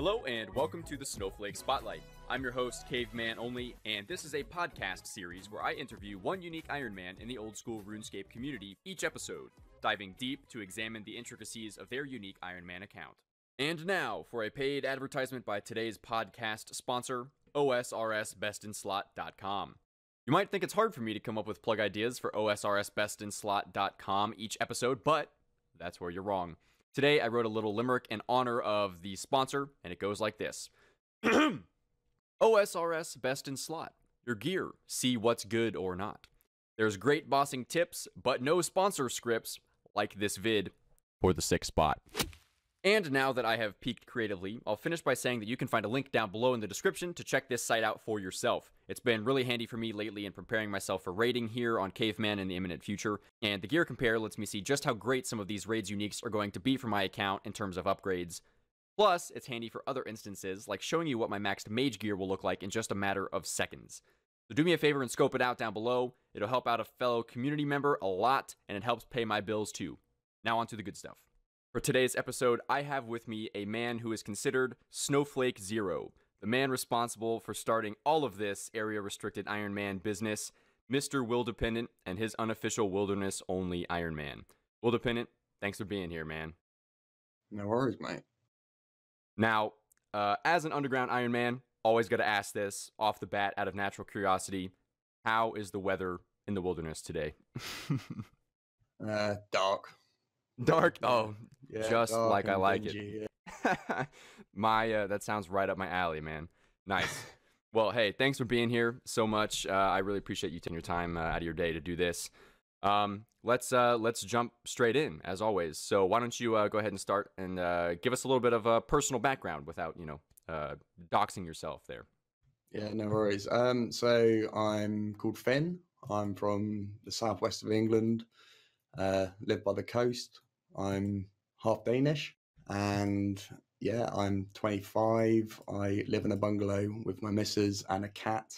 Hello and welcome to the Snowflake Spotlight. I'm your host, Caveman Only, and this is a podcast series where I interview one unique Ironman in the old school Runescape community each episode, diving deep to examine the intricacies of their unique Ironman account. And now for a paid advertisement by today's podcast sponsor, OSRSBestinslot.com. You might think it's hard for me to come up with plug ideas for OSRSBestinslot.com each episode, but that's where you're wrong. Today, I wrote a little limerick in honor of the sponsor, and it goes like this. OSRS Best in Slot. Your gear. See what's good or not. There's great bossing tips, but no sponsor scripts, like this vid, for the sixth spot. And now that I have peaked creatively, I'll finish by saying that you can find a link down below in the description to check this site out for yourself. It's been really handy for me lately in preparing myself for raiding here on Caveman in the imminent future, and the gear compare lets me see just how great some of these raids uniques are going to be for my account in terms of upgrades. Plus, it's handy for other instances, like showing you what my maxed mage gear will look like in just a matter of seconds. So do me a favor and scope it out down below. It'll help out a fellow community member a lot, and it helps pay my bills too. Now on to the good stuff. For today's episode, I have with me a man who is considered Snowflake Zero, the man responsible for starting all of this area-restricted Ironman business, Mr. Wildependant, and his unofficial wilderness-only Ironman. Wildependant, thanks for being here, man. No worries, mate. Now, as an underground Ironman, always got to ask this off the bat out of natural curiosity. How is the weather in the wilderness today? Dark. Dark? Oh, yeah, just dark like I like dingy, it. Yeah. That sounds right up my alley, man. Nice. Well, hey, thanks for being here so much. I really appreciate you taking your time out of your day to do this. Let's jump straight in, as always. So why don't you go ahead and start and give us a little bit of a personal background without, doxing yourself there. Yeah, no worries. So I'm called Finn. I'm from the southwest of England. Live by the coast. I'm half Danish, and yeah, I'm 25. I live in a bungalow with my missus and a cat,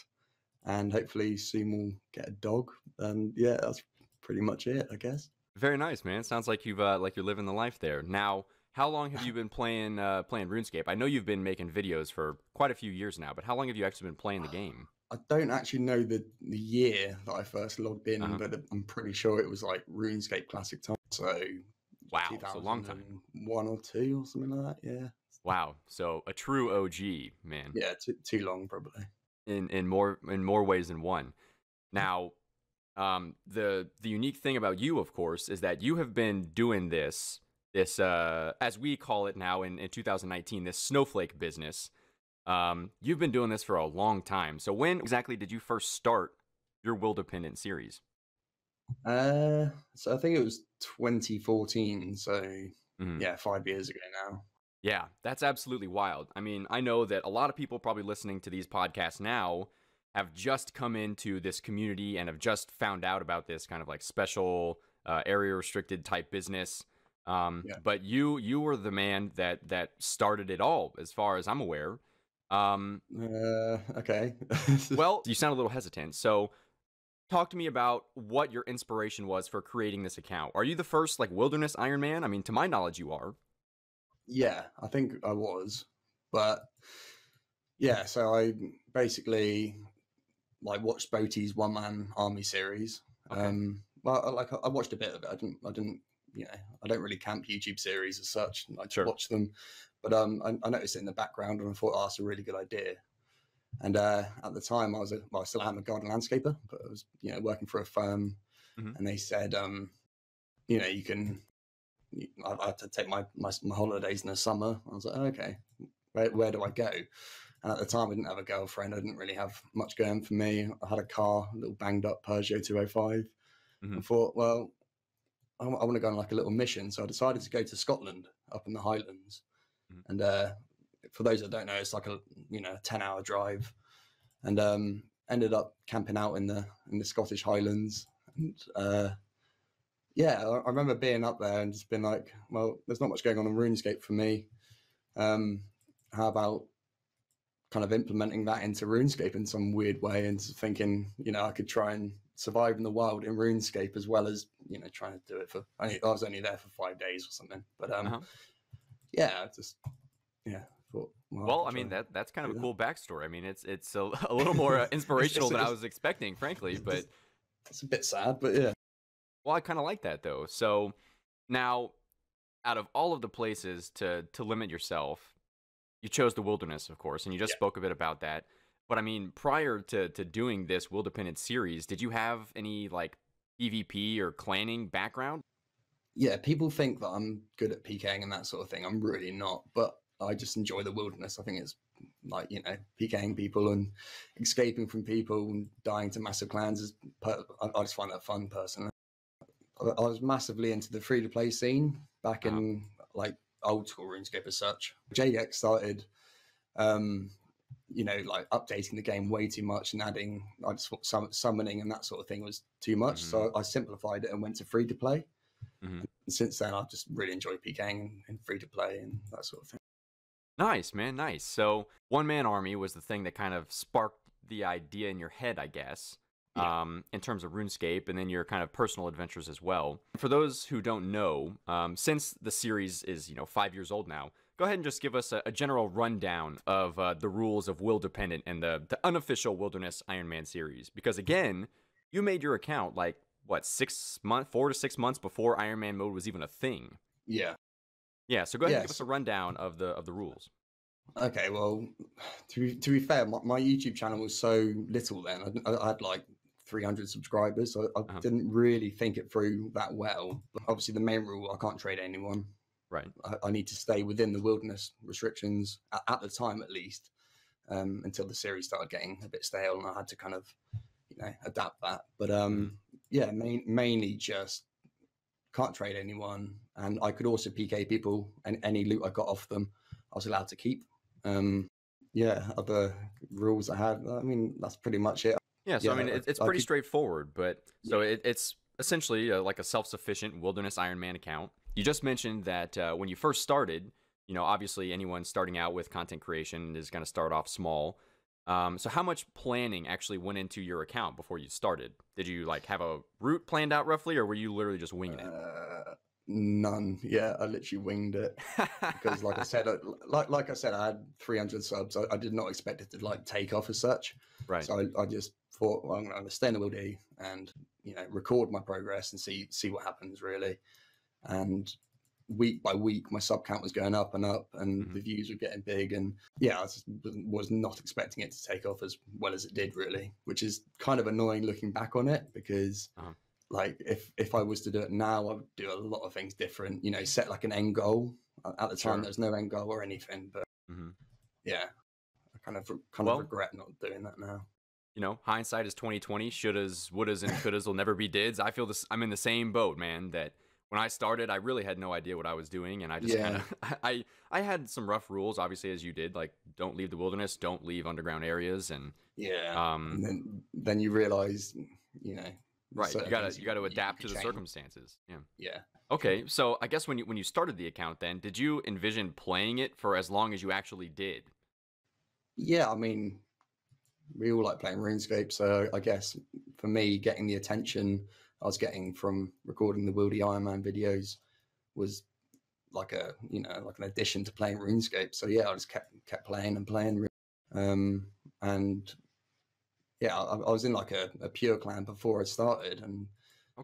and hopefully soon we'll get a dog. And yeah, that's pretty much it, I guess. Very nice, man. Sounds like you're living the life there. Now, how long have you been playing RuneScape? I know you've been making videos for quite a few years now, but how long have you actually been playing the game? I don't actually know the year that I first logged in, but I'm pretty sure it was like RuneScape Classic time. So wow, so a long time. 1 or 2 or something like that. Yeah. Wow. So a true OG, man. Yeah, too long probably. In more ways than one. Now, the unique thing about you, of course, is that you have been doing this as we call it now in 2019, this Snowflake business. You've been doing this for a long time. So when exactly did you first start your Wildependant series? So I think it was 2014. So yeah, 5 years ago now. Yeah, that's absolutely wild. I mean, I know that a lot of people probably listening to these podcasts now have just come into this community and have just found out about this kind of like special area restricted type business. But you were the man that started it all, as far as I'm aware. Okay. Well, you sound a little hesitant. So talk to me about what your inspiration was for creating this account. Are you the first like wilderness Ironman? I mean, to my knowledge, you are. Yeah, I think I was, but yeah, so I basically like watched Boaty's one man army series. Okay. Well, I watched a bit of it. I didn't, I don't really camp YouTube series as such. I just watch them. But I noticed it in the background, and I thought, oh, that's a really good idea. And at the time, I still am a garden landscaper, but I was, working for a firm, and they said, you can. I had to take my holidays in the summer. I was like, oh, okay, where do I go? And at the time, I didn't have a girlfriend. I didn't really have much going for me. I had a car, a little banged up Peugeot 205. I thought, well, I want to go on like a little mission. So I decided to go to Scotland, up in the Highlands. And for those that don't know, it's like a 10-hour drive, and ended up camping out in the Scottish Highlands. And yeah, I remember being up there and just being like, well, there's not much going on in RuneScape for me. How about kind of implementing that into RuneScape in some weird way, and thinking, I could try and survive in the wild in RuneScape as well as, trying to do it I was only there for 5 days or something. But yeah, thought, well, I mean, that's kind of a cool backstory. I mean, it's a little more inspirational than I was expecting, frankly, but it's a bit sad, but yeah. Well, I kind of like that though. So now, out of all of the places to limit yourself, you chose the wilderness, of course, and you just spoke a bit about that. But I mean, prior to doing this Wildependant series, did you have any like PvP or clanning background? Yeah, people think that I'm good at PKing and that sort of thing. I'm really not, but I just enjoy the wilderness. I think it's like, you know, PKing people and escaping from people and dying to massive clans. I just find that fun personally. I was massively into the free-to-play scene back in like old school RuneScape as such. JX started, you know, like updating the game way too much and adding, I just thought summoning and that sort of thing was too much. So I simplified it and went to free-to-play. And since then, I've just really enjoyed PKing and free-to-play and that sort of thing. Nice, man, nice. So one-man army was the thing that kind of sparked the idea in your head, I guess. In terms of RuneScape, and then your kind of personal adventures as well. For those who don't know, since the series is, you know, 5 years old now, go ahead and just give us a general rundown of the rules of Wildependant and the unofficial Wilderness Ironman series. Because again, you made your account like, what, 4 to 6 months before Ironman mode was even a thing. Yeah. Yeah, so go ahead and give us a rundown of the rules. Okay, well, to be fair, my YouTube channel was so little then. I had like 300 subscribers, so I didn't really think it through that well. But obviously, the main rule, I can't trade anyone. Right. I need to stay within the wilderness restrictions, at the time at least, until the series started getting a bit stale, and I had to kind of, you know, adapt that. But yeah, mainly just can't trade anyone, and I could also PK people, and any loot I got off them, I was allowed to keep. Yeah, other rules I had, I mean, that's pretty much it. Yeah, so I mean, it's pretty straightforward, but so it's essentially like a self-sufficient Wilderness Ironman account. You just mentioned that when you first started, you know, obviously anyone starting out with content creation is going to start off small. So how much planning actually went into your account before you started? Did you like have a route planned out roughly, or were you literally just winging it? None. Yeah, I literally winged it because, like I said, like I said, I had 300 subs. I did not expect it to like take off as such. Right. So I just thought, well, I'm going to stay in the WD and, you know, record my progress and see what happens really. And week by week, my sub count was going up and up, and the views were getting big. And yeah, I just was not expecting it to take off as well as it did, really, which is kind of annoying looking back on it because. Like if I was to do it now, I would do a lot of things different, you know, set like an end goal. At the time, there's no end goal or anything, but yeah, I kind of regret not doing that now. You know, hindsight is 20/20. Shouldas, wouldas, and couldas will never be dids. I feel this. I'm in the same boat, man. That when I started, I really had no idea what I was doing, and I just kind of I had some rough rules, obviously, as you did, like don't leave the wilderness, don't leave underground areas, and and then you realize, you know. Right, you gotta adapt to the circumstances. Yeah. Okay, so I guess when you started the account, then did you envision playing it for as long as you actually did? Yeah, I mean, we all like playing RuneScape, so I guess for me, getting the attention I was getting from recording the Wildy Ironman videos was like like an addition to playing RuneScape. So yeah, I just kept playing and playing, and. Yeah, I was in like a pure clan before I started, and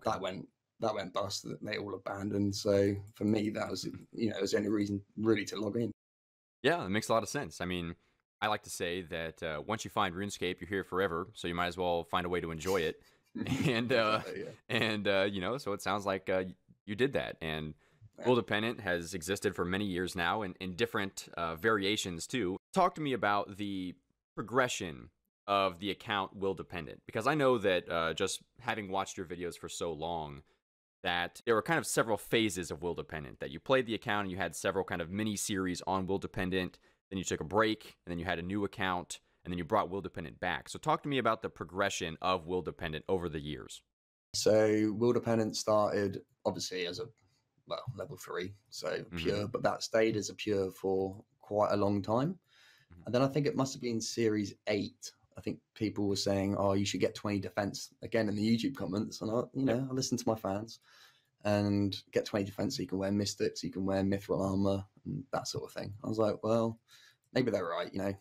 that went bust. They all abandoned. So for me, that was it was the only reason really to log in. Yeah, it makes a lot of sense. I mean, I like to say that once you find RuneScape, you're here forever. So you might as well find a way to enjoy it. And you know, so it sounds like you did that. And Wildependant has existed for many years now, in different variations too. Talk to me about the progression of the account Wildependant, because I know that just having watched your videos for so long, that there were kind of several phases of Wildependant, that you played the account and you had several kind of mini series on Wildependant, then you took a break, and then you had a new account, and then you brought Wildependant back. So talk to me about the progression of Wildependant over the years. So Wildependant started obviously as level 3, so pure, but that stayed as a pure for quite a long time. And then I think it must have been series 8. I think people were saying, "Oh, you should get 20 defense," again in the YouTube comments, and I listen to my fans and get 20 defense so you can wear mystics, you can wear mithril armor, and that sort of thing. I was like, well, maybe they're right. You know,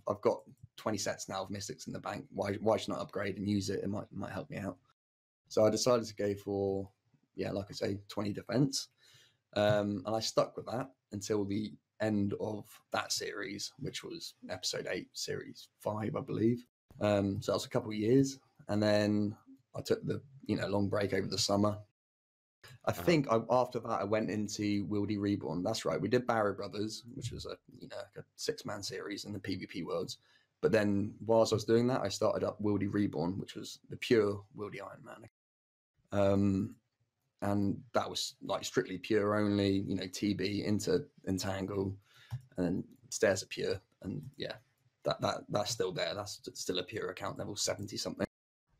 I've got 20 sets now of Mystics in the bank. Why should I not upgrade and use it? It might help me out. So I decided to go for, like I say, 20 defense. And I stuck with that until the end of that series, which was episode 8, series 5, I believe. So that was a couple of years. And then I took the, long break over the summer. I think after that, I went into Wildy Reborn. That's right. We did Barrow Brothers, which was a 6-man series in the PvP worlds. But then whilst I was doing that, I started up Wildy Reborn, which was the pure Wildy Ironman. And that was like strictly pure only, TB into Entangle, and then stairs are pure. And yeah, that's still there. That's still a pure account, level 70 something.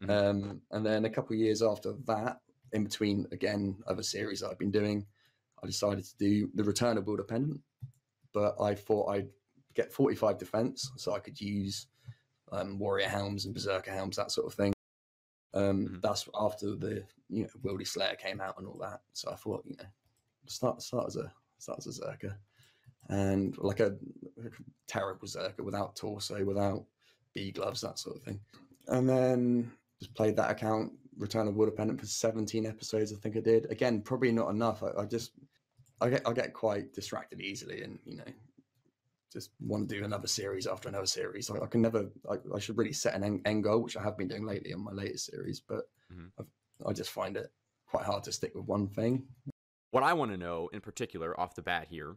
Mm-hmm. And then a couple of years after that, in between, again, other series that I've been doing, I decided to do the Return of Wildependant. But I thought I'd get 45 defense, so I could use Warrior Helms and Berserker Helms, that sort of thing. That's after the Wildy Slayer came out and all that. So I thought, start as a Berserker, and like a Terror Berserker without torso, without bee gloves, that sort of thing. And then just played that account, Return of Wildependant, for 17 episodes, I think I did. Again, probably not enough. I get quite distracted easily, and just want to do another series after another series. I can never. I should really set an end goal, which I have been doing lately on my latest series, but I just find it quite hard to stick with one thing. What I want to know in particular off the bat here,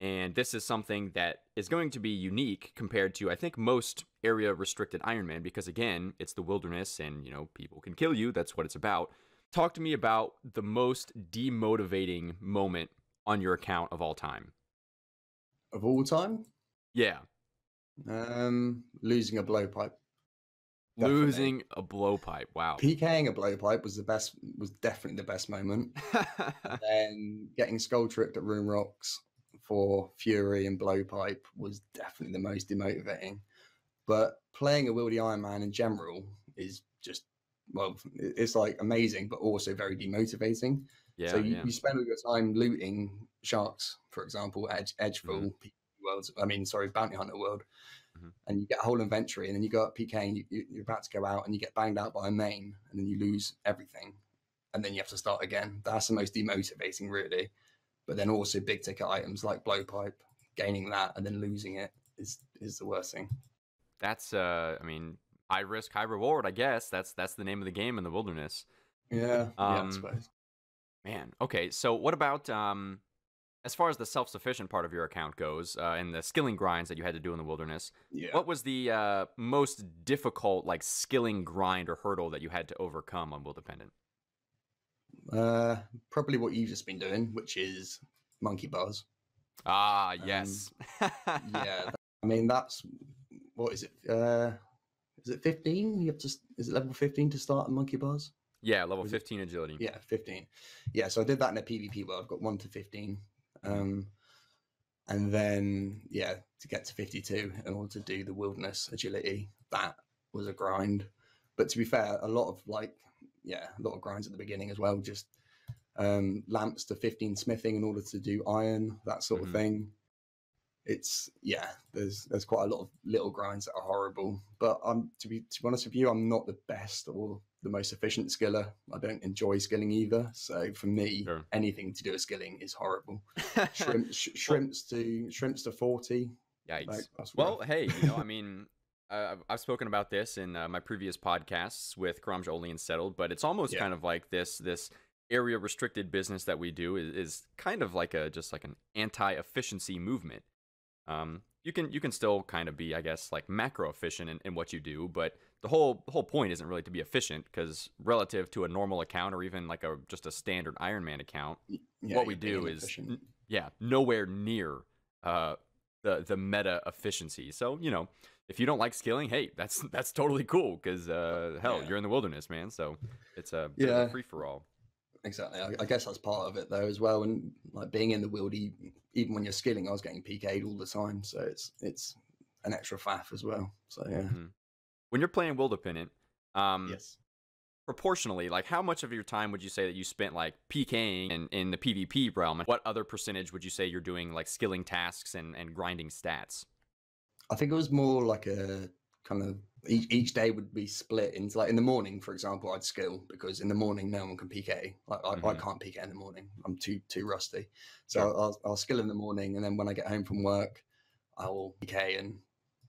and this is something that is going to be unique compared to, I think, most area-restricted Ironman, because again, it's the wilderness and, people can kill you. That's what it's about. Talk to me about the most demotivating moment on your account of all time. Of all time? Yeah. Losing a blowpipe. Definitely. Losing a blowpipe. Wow. PKing a blowpipe was definitely the best moment. And then getting skull tripped at Rune Rocks for Fury and blowpipe was definitely the most demotivating. But playing a Wildy Ironman in general is just, it's like amazing, but also very demotivating. Yeah, so you spend all your time looting sharks, for example, Edgeful worlds. Bounty Hunter world, and you get a whole inventory, and then you go up PK, and you're about to go out, and you get banged out by a main, and then you lose everything, and then you have to start again. That's the most demotivating, really. But then also big ticket items like blowpipe, gaining that and then losing it is the worst thing. That's high risk, high reward, I guess. That's the name of the game in the wilderness. Yeah, I suppose. Man, okay. So what about as far as the self-sufficient part of your account goes, and the skilling grinds that you had to do in the wilderness? Yeah. What was the most difficult skilling grind or hurdle that you had to overcome on Wildependant? Probably what you've just been doing, which is monkey bars. Ah, yes. Yeah, that's, what is it? Is it 15? Is it level 15 to start on monkey bars? Yeah, level 15 agility. Yeah, 15. Yeah, so I did that in a PvP world. I've got 1 to 15. And then, to get to 52 in order to do the wilderness agility, that was a grind. But to be fair, a lot of grinds at the beginning as well. Just lamps to 15 smithing in order to do iron, that sort of thing. It's there's quite a lot of little grinds that are horrible. But to be honest with you, I'm not the best or the most efficient skiller. I don't enjoy skilling either. So for me, anything to do with skilling is horrible. Shrimps to 40. Yikes. Hey, I've spoken about this in my previous podcasts with Karamja Oli and Settled, but it's almost kind of like this area restricted business that we do is kind of like just like an anti-efficiency movement. You can still kind of be, I guess, like macro efficient in what you do, but the whole point isn't really to be efficient, because relative to a normal account or even like just a standard Ironman account, what we do is nowhere near the meta efficiency. So if you don't like skilling, hey, that's totally cool, because you're in the wilderness, man. So it's a free for all. Exactly. I guess that's part of it though as well. And like being in the wildy, even when you're skilling, I was getting PK'd all the time. So it's an extra faff as well. So yeah. Mm-hmm. When you're playing Wildependant, yes, proportionally, like how much of your time would you say that you spent like PKing in the PvP realm, and what other percentage would you say you're doing like skilling tasks and grinding stats? I think it was more like a kind of each day would be split into, like, in the morning, for example, I'd skill, because in the morning no one can PK. I can't PK in the morning. I'm too rusty. So Sure. I'll skill in the morning, and then when I get home from work, I will PK and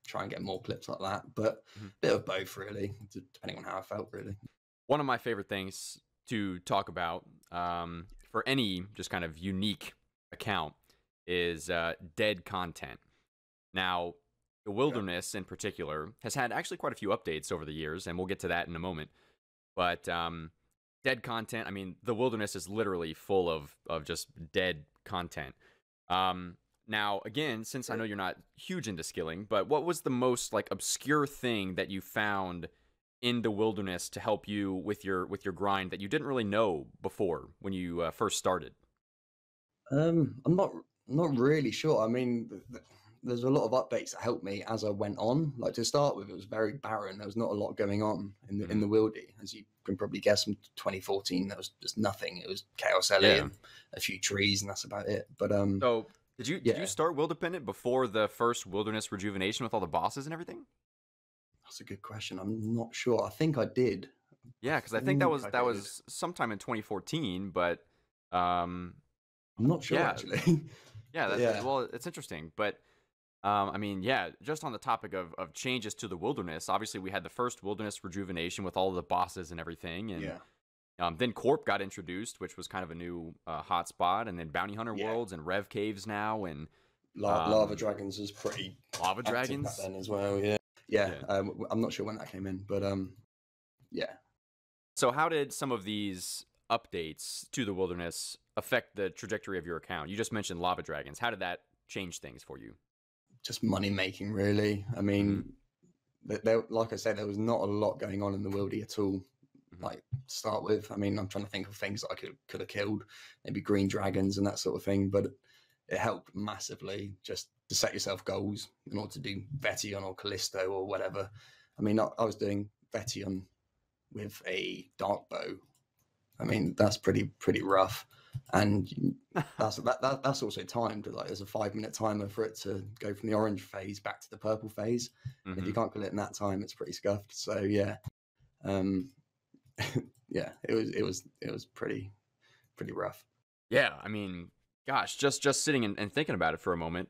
try and get more clips like that. But Mhm. a bit of both, really, depending on how I felt, really. One of my favorite things to talk about for any just kind of unique account is dead content. Now, the Yeah. wilderness in particular has had actually quite a few updates over the years, and we'll get to that in a moment. But dead content, I mean, the wilderness is literally full of just dead content. Now, again, since I know you're not huge into skilling, but what was the most like obscure thing that you found in the wilderness to help you with your grind that you didn't really know before when you first started? I'm not really sure. I mean, there's a lot of updates that helped me as I went on. Like, to start with, it was very barren. There was not a lot going on in the wildy, as you can probably guess. From 2014, there was just nothing. It was Chaos Ellie Yeah. and a few trees, and that's about it. But So did you yeah, start Wildependent before the first wilderness rejuvenation with all the bosses and everything? that's a good question. I'm not sure. I think I did. I Yeah, because I think that think was I did. sometime in 2014, but um, I'm not sure, yeah, actually. yeah, But that yeah, well, it's interesting, but I mean, yeah, just on the topic of changes to the wilderness, obviously we had the first wilderness rejuvenation with all of the bosses and everything, and yeah, then Corp got introduced, which was kind of a new hotspot, and then Bounty Hunter yeah. Worlds and Rev Caves now, and Lava um, Dragons was pretty Lava active back Dragons. then as well. Yeah, yeah. Yeah. I'm not sure when that came in, but yeah. So how did some of these updates to the wilderness affect the trajectory of your account? You just mentioned Lava Dragons. How did that change things for you? Just money making, really. I Mm-hmm. mean, there, like I said, there was not a lot going on in the wildy at all. Mm-hmm. Like, to start with, I mean, I'm trying to think of things that I could have killed, maybe green dragons and that sort of thing. But it helped massively just to set yourself goals in order to do Vetion or Callisto or whatever. I mean, I was doing Vetion with a dark bow. I mean, that's pretty rough, and that's also timed. Like, there's a 5 minute timer for it to go from the orange phase back to the purple phase, and if Mm-hmm. you can't kill it in that time, it's pretty scuffed. So yeah, um, yeah, it was pretty rough. Yeah, I mean, gosh, just sitting and thinking about it for a moment,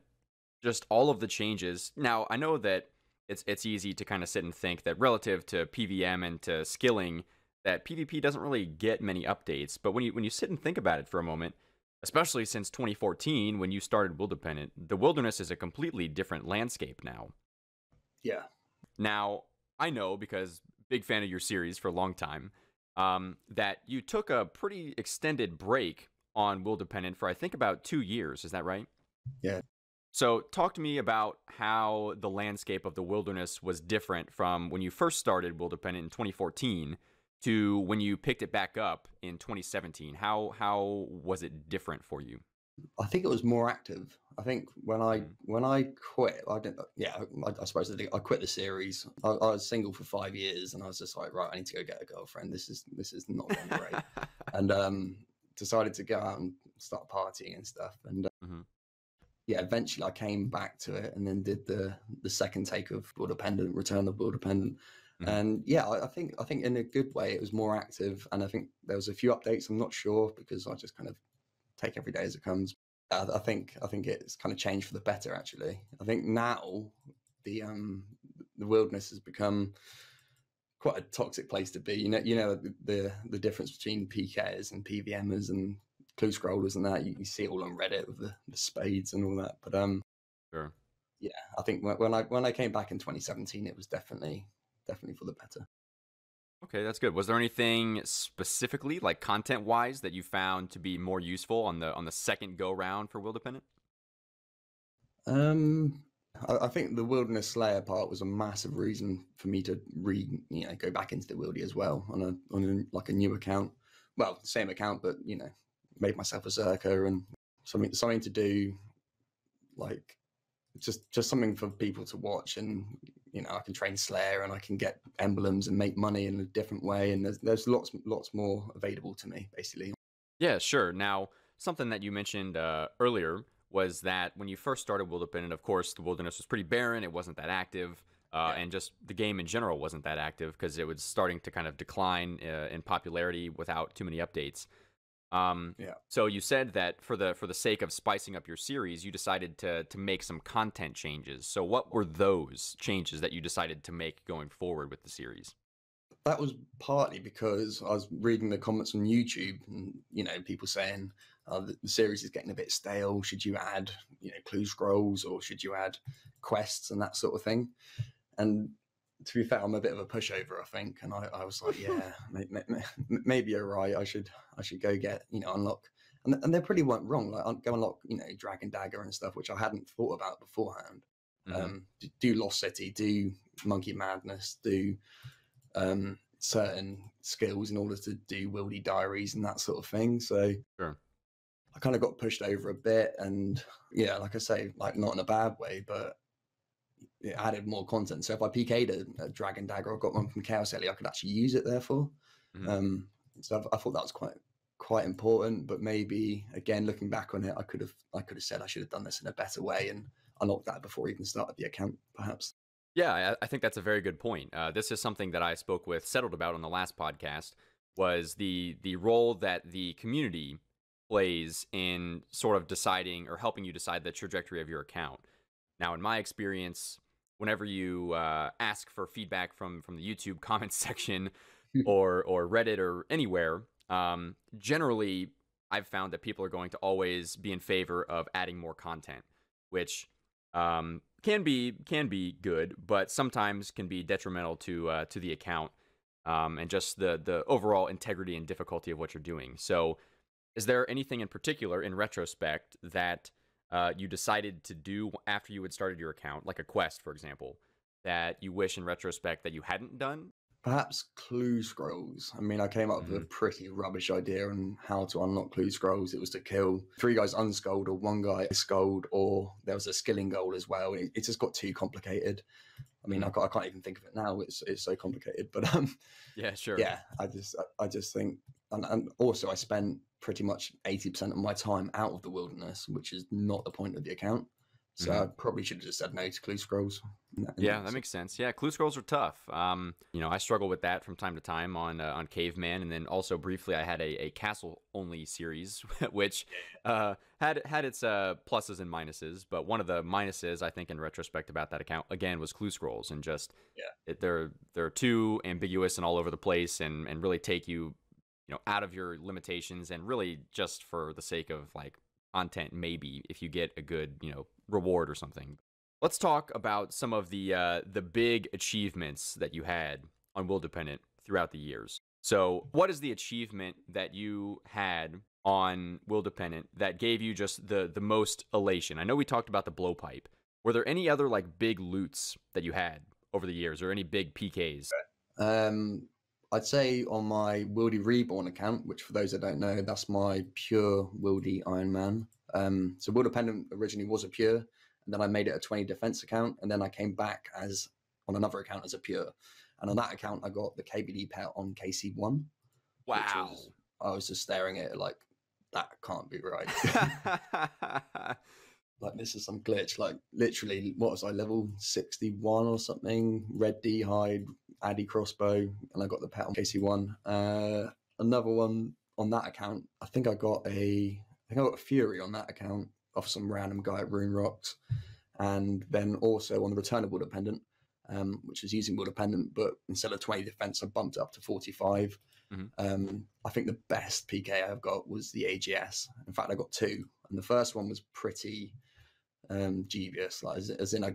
just all of the changes. Now, I know that it's easy to kind of sit and think that relative to PVM and to skilling, that PvP doesn't really get many updates. But when you sit and think about it for a moment, especially since 2014 when you started Wildependent, the wilderness is a completely different landscape now. Yeah, Now, I know because big fan of your series for a long time, that you took a pretty extended break on Wildependent for I think about 2 years. Is that right? yeah. So, talk to me about how the landscape of the wilderness was different from when you first started Wildependent in 2014 to when you picked it back up in 2017. How was it different for you? I think it was more active. I think Mm-hmm. when I quit, I didn't. Yeah, I suppose I quit the series. I was single for 5 years, and I was just like, right, I need to go get a girlfriend. This is not going great, and decided to go out and start partying and stuff. And Mm-hmm. yeah, eventually I came back to it, and then did the second take of Wildependent, Return of Wildependent. Mm-hmm. And yeah, I think in a good way it was more active, and I think there was a few updates. I'm not sure, because I just kind of take every day as it comes. I think it's kind of changed for the better, actually. I think now the um the wilderness has become quite a toxic place to be. The difference between PKers and PVMers and clue scrollers and that. You see it all on Reddit with the spades and all that. But Sure. yeah, I think when I came back in 2017, it was definitely for the better. Okay, that's good. Was there anything specifically, like content-wise, that you found to be more useful on the second go round for Wildependent? Um, I think the Wilderness Slayer part was a massive reason for me to go back into the Wildy as well on like a new account. Well, same account, but made myself a Zerker, and something to do, like, just something for people to watch. And I can train Slayer, and I can get emblems and make money in a different way, and there's lots more available to me, basically. Yeah, sure. Now, something that you mentioned earlier was that when you first started Wildependant, of course, the wilderness was pretty barren. It wasn't that active. And just the game in general wasn't that active because it was starting to kind of decline in popularity without too many updates. So you said that for the sake of spicing up your series, you decided to make some content changes. So what were those changes that you decided to make going forward with the series? That was partly because I was reading the comments on YouTube, and people saying the series is getting a bit stale. Should you add clue scrolls, or should you add quests and that sort of thing? And to be fair, I'm a bit of a pushover, I think. And I was like, yeah, maybe you're right. I should go get unlock. And they pretty weren't wrong. Like, go unlock Dragon Dagger and stuff, which I hadn't thought about beforehand. Do Lost City, do Monkey Madness, do certain skills in order to do Wildy Diaries and that sort of thing. So I kind of got pushed over a bit, and like I say, like not in a bad way, but it added more content. So if I PK'd a Dragon Dagger or got one from Chaos Ellie, I could actually use it therefore. So I thought that was quite important, but maybe again, looking back on it, I could have said I should have done this in a better way and unlocked that before I even started the account, perhaps. Yeah, I think that's a very good point. This is something that I spoke with Settled about on the last podcast, was the role that the community plays in sort of deciding or helping you decide the trajectory of your account. Now, in my experience, whenever you ask for feedback from the YouTube comments section or Reddit or anywhere, generally I've found that people are going to always be in favor of adding more content, which can be good, but sometimes can be detrimental to the account and just the overall integrity and difficulty of what you're doing. So, is there anything in particular in retrospect that you decided to do after you had started your account, like a quest, for example, that you wish in retrospect that you hadn't done? Perhaps clue scrolls. I mean, I came up with a pretty rubbish idea on how to unlock clue scrolls. It was to kill 3 guys unskulled or 1 guy skulled, or there was a skilling goal as well. It just got too complicated. I mean, I can't even think of it now. It's so complicated. But yeah, sure. Yeah, I just think, and also I spent pretty much 80% of my time out of the wilderness, which is not the point of the account. So I probably should have just said no to clue scrolls. Yeah, that makes sense. Yeah, clue scrolls are tough. I struggle with that from time to time on Caveman, and then also briefly I had a castle only series, which had its pluses and minuses. But one of the minuses, I think, in retrospect about that account again was clue scrolls, and just they're too ambiguous and all over the place, and really take you out of your limitations, and really just for the sake of like content, maybe if you get a good reward or something. Let's talk about some of the big achievements that you had on Wildependant throughout the years. So what is the achievement that you had on Wildependant that gave you just the most elation? I know we talked about the blowpipe. Were there any other like big loots that you had over the years, or any big PKs? I'd say on my Wildy Reborn account, which for those that don't know, that's my pure Wildy Ironman. So Wildependant originally was a pure, and then I made it a 20 defense account, and then I came back on another account as a pure. And on that account, I got the KBD pet on KC1. Wow. I was just staring at it like, that can't be right. Like, this is some glitch. Like, literally, what was I, level 61 or something? Red D hide, Addy crossbow, and I got the pet on KC1. Another one on that account, I think I got a Fury on that account off some random guy at Rune Rocks. And then also on the Return of Wildependant, which is using Wildependant, but instead of 20 defense, I bumped it up to 45. I think the best PK I've got was the AGS. In fact, I got 2. And the first one was pretty dubious, like as in I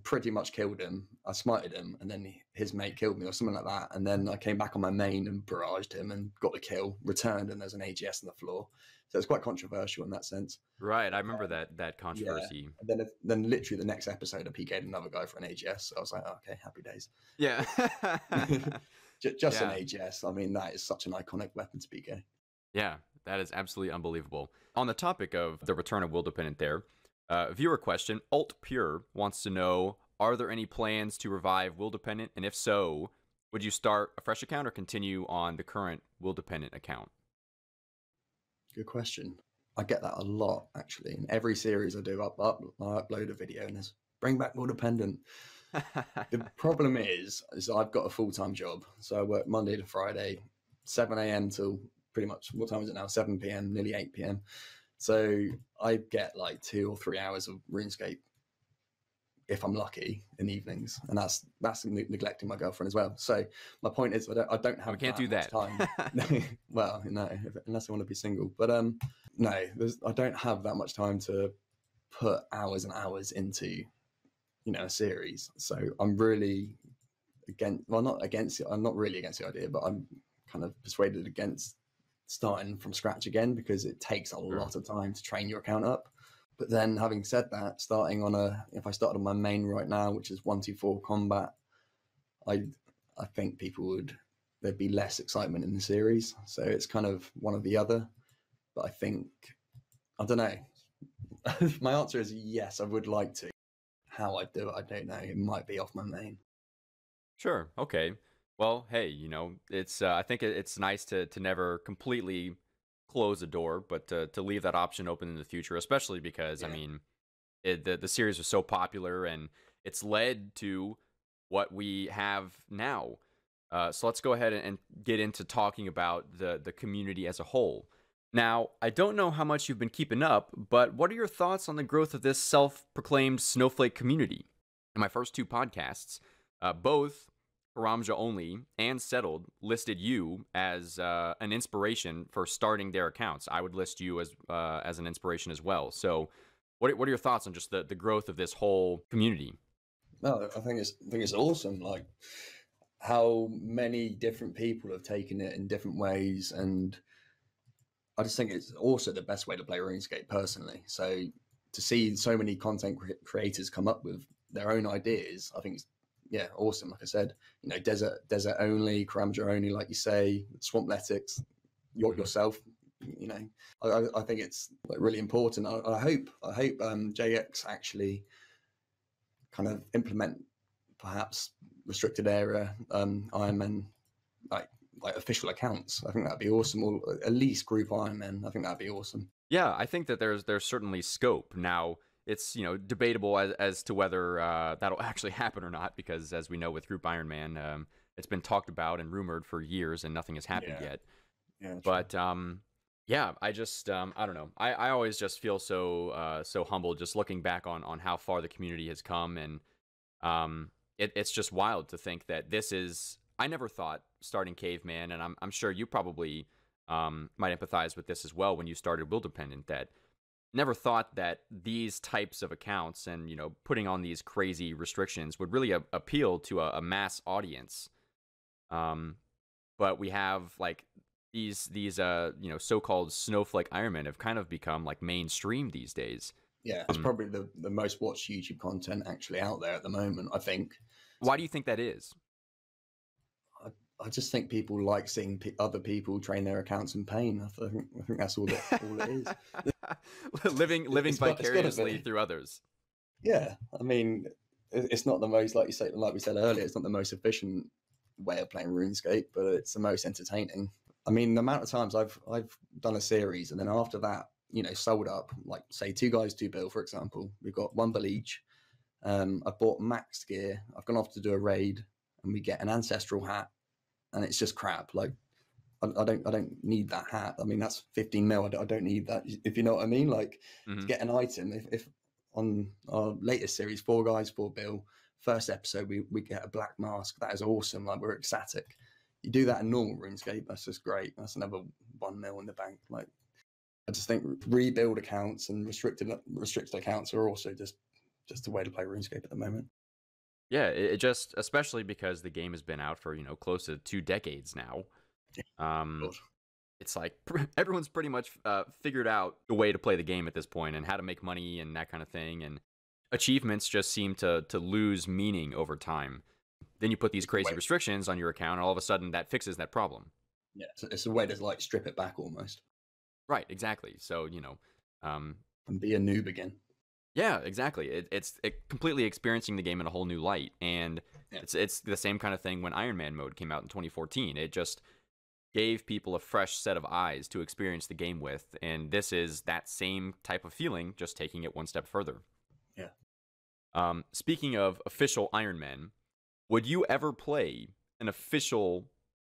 pretty much killed him. I smited him, and then his mate killed me or something like that. And then I came back on my main and barraged him and got the kill, returned, and there's an AGS on the floor. So it's quite controversial in that sense. Right, I remember that controversy. Yeah. And then literally the next episode, I PK'd another guy for an AGS. So I was like, oh, okay, happy days. Yeah. Just an AGS. I mean, that is such an iconic weapon to PK. Yeah, that is absolutely unbelievable. On the topic of the Return of Wildependant there, viewer question, Alt Pure wants to know, are there any plans to revive Wildependant? And if so, would you start a fresh account or continue on the current Wildependant account? Good question. I get that a lot, actually. In every series I do, I upload a video and there's bring back Wildependant. The problem is I've got a full-time job. So I work Monday to Friday, 7 a.m. till pretty much, what time is it now? 7 p.m., nearly 8 p.m. So I get like 2 or 3 hours of RuneScape if I'm lucky in the evenings, and that's neglecting my girlfriend as well. So my point is, I don't have. We can't do that. Much time. Well, no, unless I want to be single. But no, I don't have that much time to put hours and hours into, a series. So I'm really not against it. I'm not really against the idea, but I'm kind of persuaded against starting from scratch again, because it takes a lot of time to train your account up. But then, having said that, if I started on my main right now, which is 1-2-4 combat, I think there'd be less excitement in the series. So it's kind of one or the other. But I don't know. My answer is yes, I would like to. How I do it, I don't know. It might be off my main. Sure. Okay. Well, hey, it's I think it's nice to never completely close the door, but to leave that option open in the future, especially because, I mean, the series was so popular and it's led to what we have now. So let's go ahead and get into talking about the community as a whole. Now, I don't know how much you've been keeping up, but what are your thoughts on the growth of this self-proclaimed Snowflake community? In my first 2 podcasts, both Tirannwn Only and Settled listed you as an inspiration for starting their accounts. I would list you as an inspiration as well. So what are your thoughts on just the growth of this whole community? No, I think it's awesome. Like how many different people have taken it in different ways, and I just think it's also the best way to play RuneScape personally. So to see so many content creators come up with their own ideas, I think it's awesome. Like I said, desert only, Tirannwn only, like you say, Swampletics, yourself. I think it's like really important. I hope JX actually kind of implement perhaps restricted area Ironman like official accounts. I think that'd be awesome, or at least group Ironman. I think that'd be awesome. Yeah, I think that there's certainly scope. Now, it's debatable as to whether that'll actually happen or not, because as we know with Group Ironman, it's been talked about and rumored for years and nothing has happened yet. Yeah, but I just I don't know. I always just feel so humbled just looking back on how far the community has come, and it's just wild to think that this is. I never thought starting Caveman, and I'm sure you probably might empathize with this as well when you started Wildependant, that never thought that these types of accounts and putting on these crazy restrictions would really appeal to a mass audience. But we have like these so-called Snowflake Ironmen have kind of become like mainstream these days. Yeah, it's probably the most watched YouTube content actually out there at the moment, I think. Why do you think that is? I just think people like seeing other people train their accounts in pain. I think that's all it is. living vicariously through others. Yeah, I mean, it's not the most, like we said earlier, it's not the most efficient way of playing RuneScape, but it's the most entertaining. I mean, the amount of times I've done a series and then after that, sold up, like say 2 guys, 2 bill, for example. We've got 1 bill each. I bought max gear. I've gone off to do a raid, and we get an ancestral hat. And it's just crap. Like, I don't need that hat. I mean, that's 15 mil. I don't need that. If you know what I mean. Like, to get an item. If on our latest series, 4 guys, 4 bill, first episode we get a black mask. That is awesome. Like, we're ecstatic. You do that in normal RuneScape, that's just great. That's another 1 mil in the bank. Like, I just think rebuild accounts and restricted accounts are also just the way to play RuneScape at the moment. Yeah, it just, especially because the game has been out for, close to 2 decades now. It's like everyone's pretty much figured out the way to play the game at this point and how to make money and that kind of thing. And achievements just seem to lose meaning over time. Then you put these crazy restrictions on your account, and all of a sudden that fixes that problem. Yeah, it's a way to like strip it back almost. Right, exactly. So, and be a noob again. Yeah, exactly. It's completely experiencing the game in a whole new light, and it's the same kind of thing when Iron Man mode came out in 2014. It just gave people a fresh set of eyes to experience the game with, and this is that same type of feeling, just taking it one step further. Yeah. Speaking of official Ironman, would you ever play an official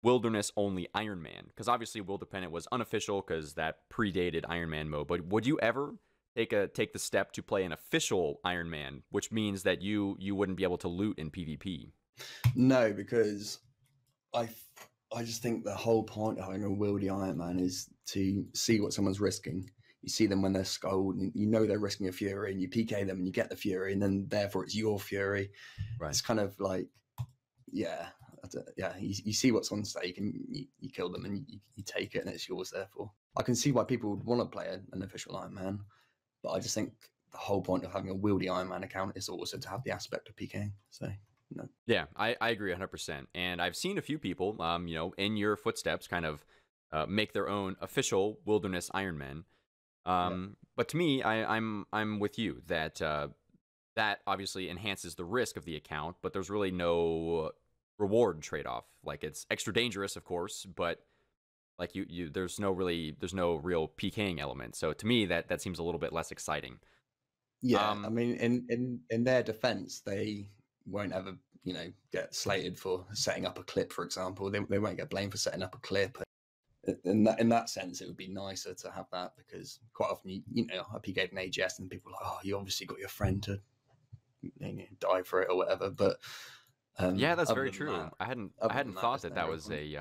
Wilderness-only Ironman? Because obviously Wildependant was unofficial because that predated Ironman mode, but would you ever take the step to play an official Ironman, which means that you wouldn't be able to loot in PvP? No, because I just think the whole point of having a wildy Ironman is to see what someone's risking. You see them when they're skulled, and you know they're risking a fury, and you PK them and you get the fury, and then therefore it's your fury. Right. It's kind of like, yeah, you see what's on stake, and you kill them, and you take it, and it's yours. Therefore, I can see why people would want to play an official Ironman, but I just think the whole point of having a wildy Ironman account is also to have the aspect of PKing. So, no. Yeah, I agree 100%. And I've seen a few people, in your footsteps, kind of make their own official Wilderness Ironman. But to me, I'm with you that that obviously enhances the risk of the account, but there's really no reward trade-off. Like, it's extra dangerous, of course, but like there's no real PKing element. So to me, that seems a little bit less exciting. Yeah, I mean, in their defense, they won't ever, get slated for setting up a clip, for example. They won't get blamed for setting up a clip. In that sense, it would be nicer to have that, because quite often, I PK'd an AGS and people are like, oh, you obviously got your friend to die for it or whatever. But yeah, that's very true. I hadn't thought that was a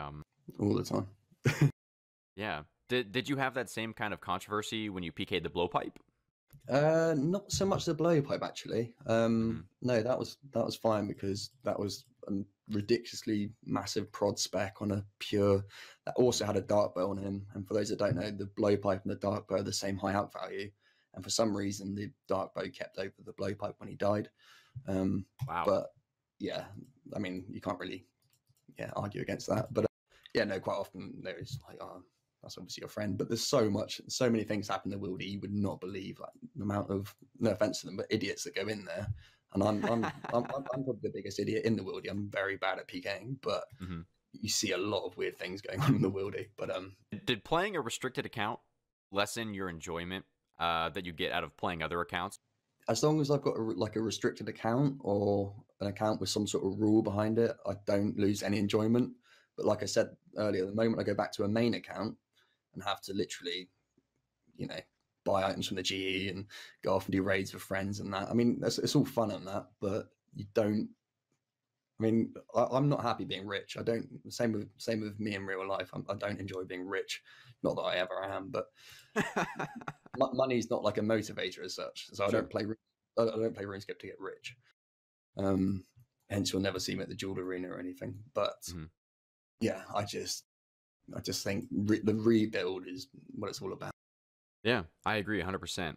all the time. Yeah. Did you have that same kind of controversy when you PK'd the blowpipe? Not so much the blowpipe, actually. No, that was fine, because that was a ridiculously massive prod spec on a pure that also had a dark bow on him. And for those that don't know, the blowpipe and the dark bow are the same high out value. And for some reason, the dark bow kept over the blowpipe when he died. Wow. But yeah, I mean, you can't really argue against that. But no, quite often there is like, oh, that's obviously your friend. But there's so many things happen in the wildy, you would not believe, like the amount of, no offense to them, but idiots that go in there. And I'm probably the biggest idiot in the wildy. I'm very bad at PKing, but you see a lot of weird things going on in the wildy. But did playing a restricted account lessen your enjoyment that you get out of playing other accounts? As long as I've got a restricted account or an account with some sort of rule behind it, I don't lose any enjoyment. But like I said earlier, the moment I go back to a main account and have to literally, buy items from the GE and go off and do raids with friends and that. I mean, it's all fun and that, but you don't. I mean, I'm not happy being rich. I don't. Same with me in real life. I don't enjoy being rich. Not that I ever am, but money's not like a motivator as such. So I don't play Runescape to get rich. Hence, you'll never see me at the Jewel Arena or anything. But yeah, I just think the rebuild is what it's all about. Yeah, I agree 100%.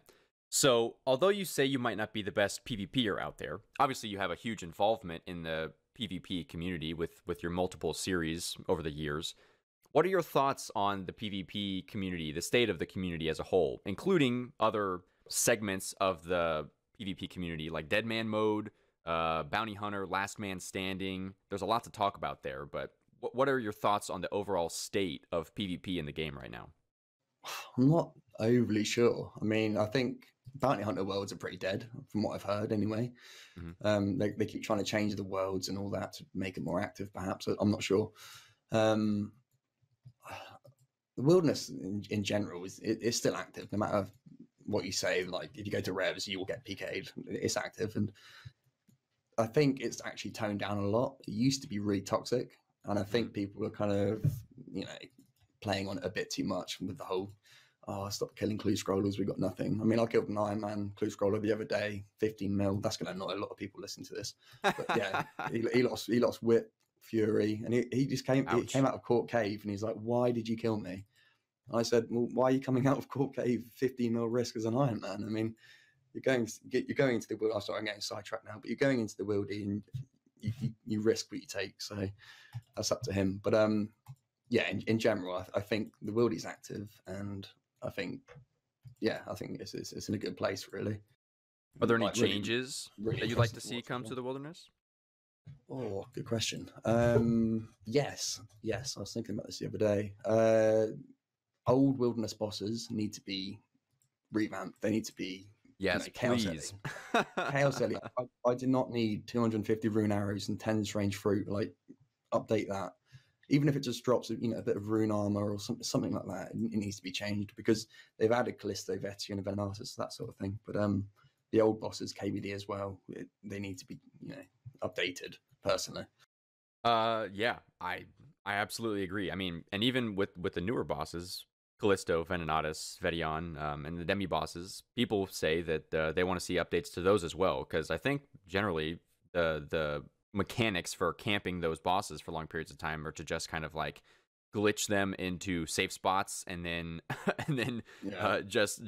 So, although you say you might not be the best PvPer out there, obviously you have a huge involvement in the PvP community with your multiple series over the years. What are your thoughts on the PvP community, the state of the community as a whole, including other segments of the PvP community like Deadman mode, Bounty Hunter, Last Man Standing? There's a lot to talk about there, but what are your thoughts on the overall state of PvP in the game right now? I'm not overly sure. I mean, I think Bounty Hunter worlds are pretty dead, from what I've heard anyway. They keep trying to change the worlds and all that to make it more active, perhaps. I'm not sure. The wilderness in general is still active, no matter what you say. Like, if you go to Revs, you will get PK'd. It's active. And I think it's actually toned down a lot. It used to be really toxic. And I think people are kind of, playing on it a bit too much with the whole, stop killing clue scrollers, we got nothing. I mean, I killed an Ironman clue scroller the other day, 15 mil. That's going to annoy a lot of people listening to this. But yeah, he lost Whip, Fury, and he just came out of Court Cave, and he's like, why did you kill me? And I said, well, why are you coming out of Court Cave 15 mil risk as an Ironman? I mean, you're going into the wildy. I'm sorry, I'm getting sidetracked now, but you're going into the wildy and you risk what you take. So that's up to him. But yeah, in general, I think the wildy's active, and I think it's in a good place, really. Are there any changes that you'd like to see come to the wilderness? Oh, good question. Yes, I was thinking about this the other day. Old wilderness bosses need to be revamped. They need to be, Yes, chaos please. elite. Chaos elite. I do not need 250 rune arrows and 10 strange fruit. Like, update that. Even if it just drops, a bit of rune armor or something like that, it needs to be changed because they've added Callisto, Vetio, and Venenatus, that sort of thing. But the old bosses, KBD as well, they need to be, updated. Personally, Yeah, I absolutely agree. I mean, and even with the newer bosses, Callisto, Venenatus, Vedion, and the demi bosses, people say that they want to see updates to those as well, because I think generally the mechanics for camping those bosses for long periods of time are to just kind of like glitch them into safe spots and then and then just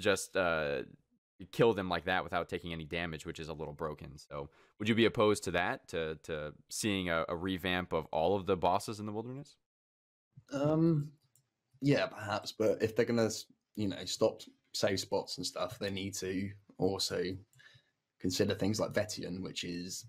kill them like that without taking any damage, which is a little broken. So would you be opposed to that, to seeing a revamp of all of the bosses in the wilderness? Yeah, perhaps, but if they're gonna, stop save spots and stuff, they need to also consider things like Vetian, which is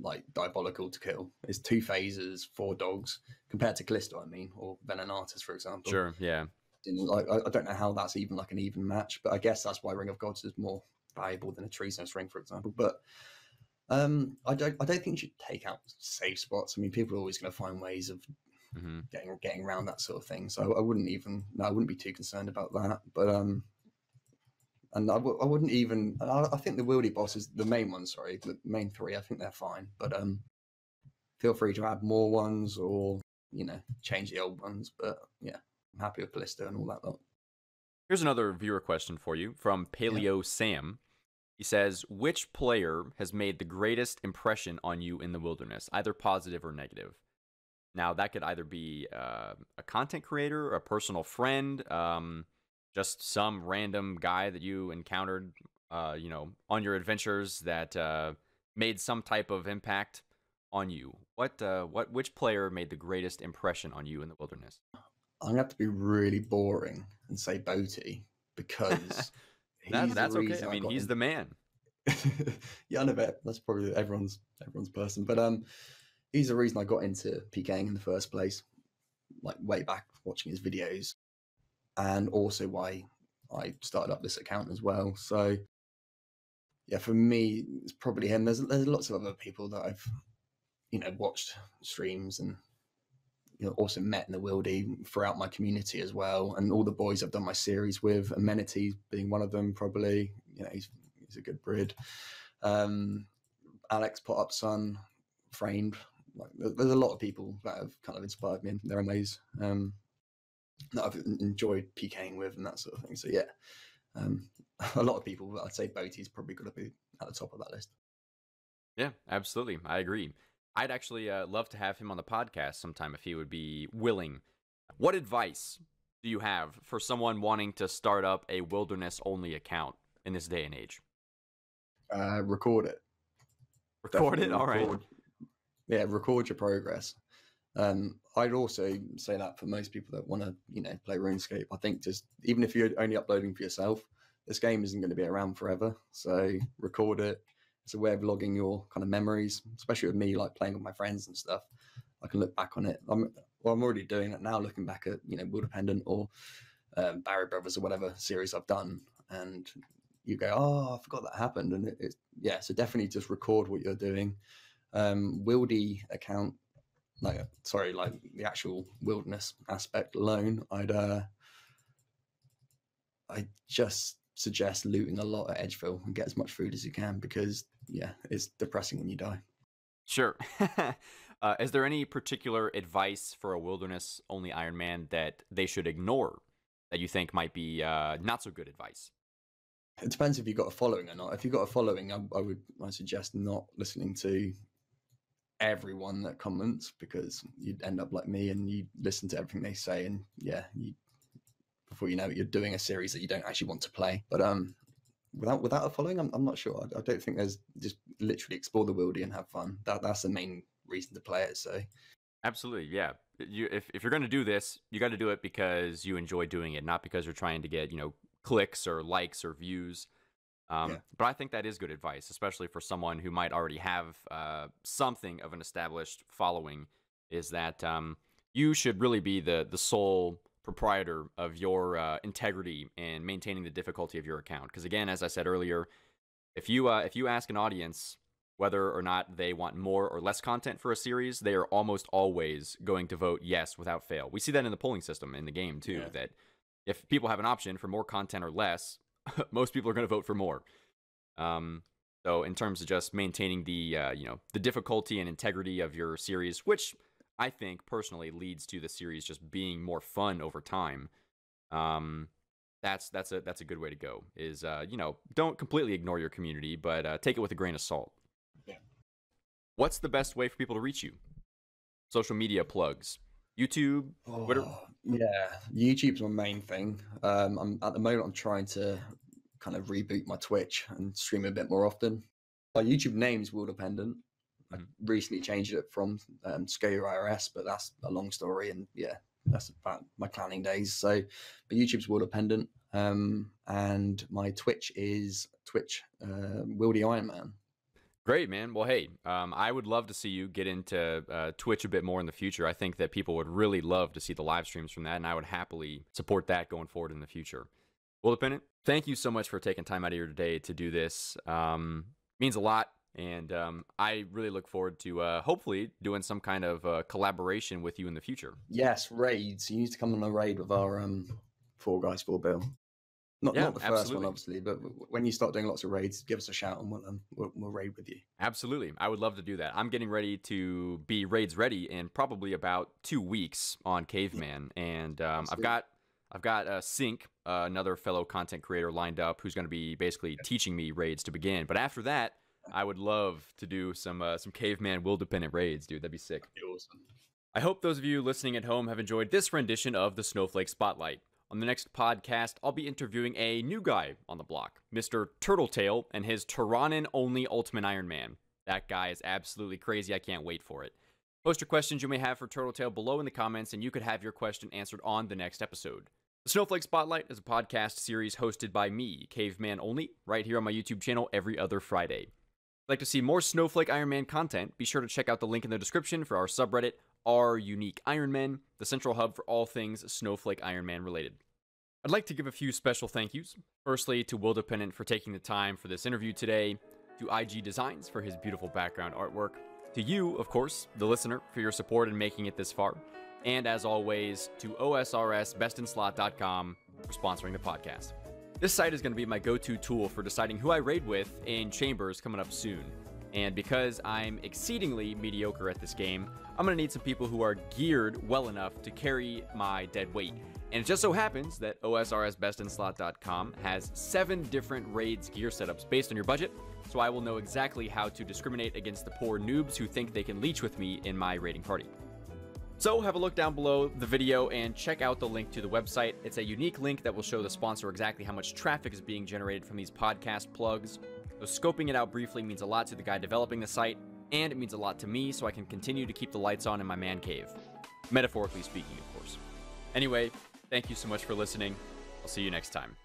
like diabolical to kill. It's 2 phases, 4 dogs, compared to Callisto, or Venenatus, for example. Sure, yeah. Like, I don't know how that's even like an even match, but I guess that's why Ring of Gods is more valuable than a Treasonous Ring, for example. But I don't think you should take out save spots. I mean, people are always going to find ways of getting around that sort of thing. So I wouldn't be too concerned about that. But and I wouldn't even. I think the wildy bosses, the main ones, the main 3, I think they're fine. But feel free to add more ones or change the old ones. But yeah, I'm happy with Callisto and all that lot. Here's another viewer question for you from Paleo Sam. He says, which player has made the greatest impression on you in the wilderness, either positive or negative? Now, that could either be a content creator, a personal friend, just some random guy that you encountered, on your adventures that made some type of impact on you. Which player made the greatest impression on you in the wilderness? I'm gonna have to be really boring and say Boaty because that's okay. I mean, he's the man. Yeah, I know that. That's probably everyone's person, but he's the reason I got into PKing in the first place, like way back watching his videos, and also why I started up this account as well. So yeah, for me, it's probably him. There's lots of other people that I've watched streams and also met in the wildy throughout my community as well, and all the boys I've done my series with, Amenity being one of them. Probably, he's a good brid. Alex Put Up Son, Framed. Like, there's a lot of people that have kind of inspired me in their own ways, that I've enjoyed PKing with and that sort of thing. So yeah, a lot of people, but I'd say Boaty's probably going to be at the top of that list. Yeah, absolutely. I agree. I'd actually love to have him on the podcast sometime if he would be willing. What advice do you have for someone wanting to start up a wilderness-only account in this day and age? Record it. Record it? All right. Yeah, record your progress. I'd also say that for most people that want to, play RuneScape, I think just even if you're only uploading for yourself, this game isn't going to be around forever. So record it. It's a way of logging your kind of memories, especially with me, like playing with my friends and stuff. I can look back on it. I'm already doing it now, looking back at, Wildependant or Barry Brothers or whatever series I've done. And you go, oh, I forgot that happened. And so definitely just record what you're doing. Wildy account, like the actual wilderness aspect alone, I just suggest looting a lot at Edgeville and get as much food as you can, because it's depressing when you die. Sure. Is there any particular advice for a wilderness only Ironman that they should ignore that you think might be not so good advice? It depends if you've got a following or not. If you've got a following, I suggest not listening to everyone that comments, because you'd end up like me and you listen to everything they say, and before you know it, you're doing a series that you don't actually want to play. But without a following, I'm not sure. I don't think there's just literally explore the wildy and have fun. That's the main reason to play it. So absolutely, yeah. If you're going to do this, you got to do it because you enjoy doing it, not because you're trying to get clicks or likes or views. But I think that is good advice, especially for someone who might already have something of an established following, is that you should really be the sole proprietor of your integrity and maintaining the difficulty of your account. Because again, as I said earlier, if you ask an audience whether or not they want more or less content for a series, they are almost always going to vote yes without fail. We see that in the polling system in the game too, that if people have an option for more content or less, most people are going to vote for more. So in terms of just maintaining the the difficulty and integrity of your series, which I think personally leads to the series just being more fun over time. That's a good way to go. Is don't completely ignore your community, but take it with a grain of salt. Yeah. What's the best way for people to reach you? Social media plugs, YouTube, Twitter. Yeah, YouTube's my main thing. I'm at the moment I'm trying to kind of reboot my Twitch and stream a bit more often. My YouTube name's Wildependant. I recently changed it from OSRS, but that's a long story, and yeah, that's about my clanning days. So, but YouTube's Wildependant, and my Twitch is Wildy Ironman. Great, man. Well, hey, I would love to see you get into Twitch a bit more in the future. I think that people would really love to see the live streams from that, and I would happily support that going forward in the future. Wildependant, thank you so much for taking time out of your day to do this. Means a lot. And I really look forward to hopefully doing some kind of collaboration with you in the future. Yes, raids. You need to come on a raid with our 4 guys 4 bill. Not the first one, obviously, but when you start doing lots of raids, give us a shout and we'll raid with you. Absolutely, I would love to do that. I'm getting ready to be raids ready in probably about 2 weeks on Caveman, and I've got Sync, another fellow content creator, lined up who's going to be basically teaching me raids to begin. But after that, I would love to do some Caveman Wildependant raids, dude. That'd be sick. That'd be awesome. I hope those of you listening at home have enjoyed this rendition of the Snowflake Spotlight. On the next podcast, I'll be interviewing a new guy on the block, Mr. TurtleTale and his Tirannwn Only Ultimate Ironman. That guy is absolutely crazy. I can't wait for it. Post your questions you may have for TurtleTale below in the comments, and you could have your question answered on the next episode. The Snowflake Spotlight is a podcast series hosted by me, Caveman Only, right here on my YouTube channel every other Friday. If you'd like to see more Snowflake Ironman content, be sure to check out the link in the description for our subreddit, Our Unique Ironmen, the central hub for all things Snowflake Ironman related. I'd like to give a few special thank yous. Firstly, to Wildependant for taking the time for this interview today, to IG Designs for his beautiful background artwork, to you, of course, the listener, for your support in making it this far, and as always, to OSRS bestinslot.com for sponsoring the podcast. This site is going to be my go-to tool for deciding who I raid with in Chambers coming up soon. And because I'm exceedingly mediocre at this game, I'm going to need some people who are geared well enough to carry my dead weight. And it just so happens that OSRSbestinslot.com has 7 different raids gear setups based on your budget, so I will know exactly how to discriminate against the poor noobs who think they can leech with me in my raiding party. So have a look down below the video and check out the link to the website. It's a unique link that will show the sponsor exactly how much traffic is being generated from these podcast plugs. So scoping it out briefly means a lot to the guy developing the site, and it means a lot to me so I can continue to keep the lights on in my man cave. Metaphorically speaking, of course. Anyway, thank you so much for listening. I'll see you next time.